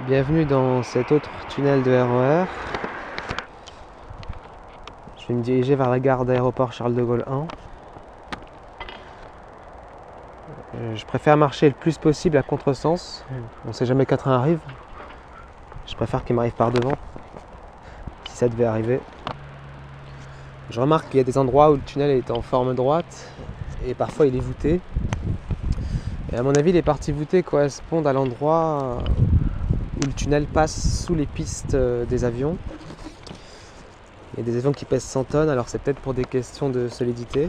Bienvenue dans cet autre tunnel de RER. Je vais me diriger vers la gare d'aéroport Charles de Gaulle 1. Je préfère marcher le plus possible à contresens. On ne sait jamais qu'un train arrive. Je préfère qu'il m'arrive par devant, si ça devait arriver. Je remarque qu'il y a des endroits où le tunnel est en forme droite et parfois il est voûté. Et à mon avis, les parties voûtées correspondent à l'endroit où le tunnel passe sous les pistes des avions. Il y a des avions qui pèsent 100 tonnes, alors c'est peut-être pour des questions de solidité.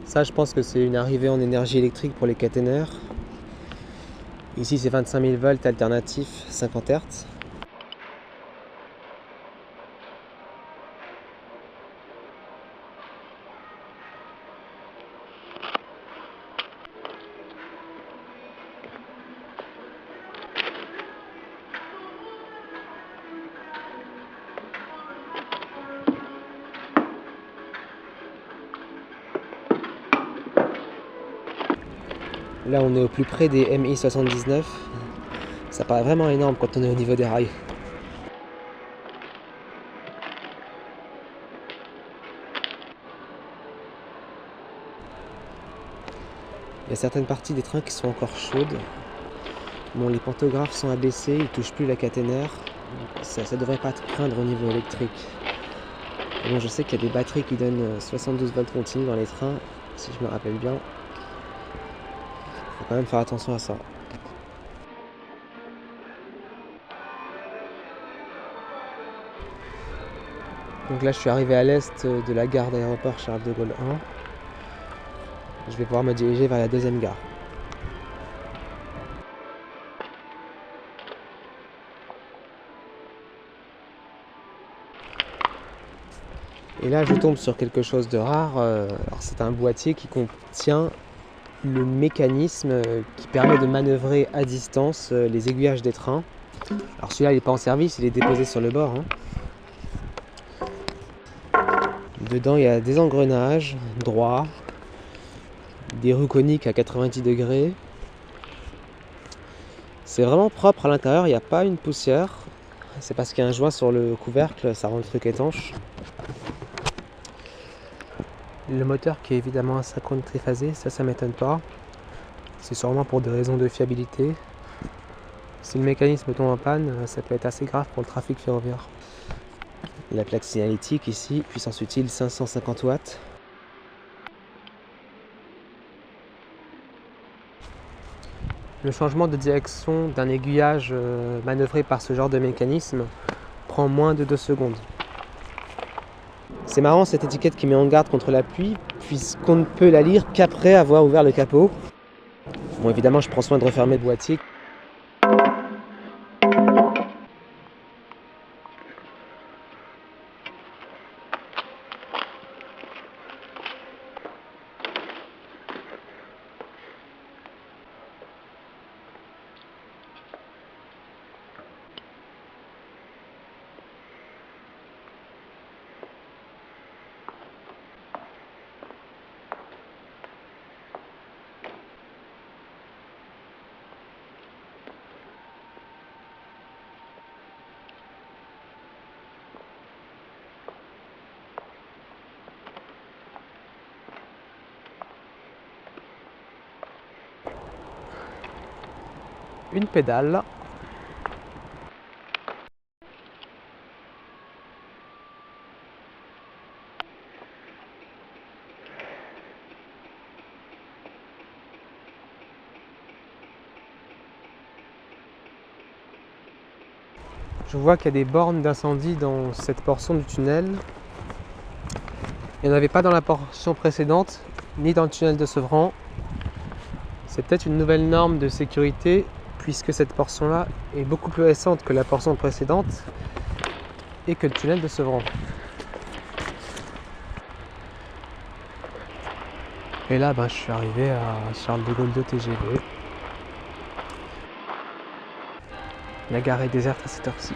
Ça, je pense que c'est une arrivée en énergie électrique pour les caténaires. Ici, c'est 25 000 volts alternatifs 50 Hz. Là, on est au plus près des MI 79. Ça paraît vraiment énorme quand on est au niveau des rails. Il y a certaines parties des trains qui sont encore chaudes. Bon, les pantographes sont abaissés, ils ne touchent plus la caténaire. Ça ne devrait pas te craindre au niveau électrique. Et bon, je sais qu'il y a des batteries qui donnent 72 volts continus dans les trains, si je me rappelle bien. Il faut quand même faire attention à ça. Donc là, je suis arrivé à l'est de la gare d'aéroport Charles de Gaulle 1. Je vais pouvoir me diriger vers la deuxième gare. Et là, je tombe sur quelque chose de rare. Alors, c'est un boîtier qui contient le mécanisme qui permet de manœuvrer à distance les aiguillages des trains. Alors celui-là, il n'est pas en service, il est déposé sur le bord. Dedans, il y a des engrenages droits, des roues coniques à 90 degrés. C'est vraiment propre à l'intérieur, il n'y a pas une poussière. C'est parce qu'il y a un joint sur le couvercle, ça rend le truc étanche. Le moteur qui est évidemment asynchrone triphasé, ça m'étonne pas. C'est sûrement pour des raisons de fiabilité. Si le mécanisme tombe en panne, ça peut être assez grave pour le trafic ferroviaire. La plaque signalétique ici, puissance utile 550 watts. Le changement de direction d'un aiguillage manœuvré par ce genre de mécanisme prend moins de 2 secondes. C'est marrant cette étiquette qui met en garde contre la pluie, puisqu'on ne peut la lire qu'après avoir ouvert le capot. Bon, évidemment, je prends soin de refermer le boîtier. Une pédale. Je vois qu'il y a des bornes d'incendie dans cette portion du tunnel. Il n'y en avait pas dans la portion précédente, ni dans le tunnel de Sevran. C'est peut-être une nouvelle norme de sécurité, puisque cette portion-là est beaucoup plus récente que la portion précédente et que le tunnel de Sevran. Et là, je suis arrivé à Charles de Gaulle 2 TGV. La gare est déserte à cette heure-ci.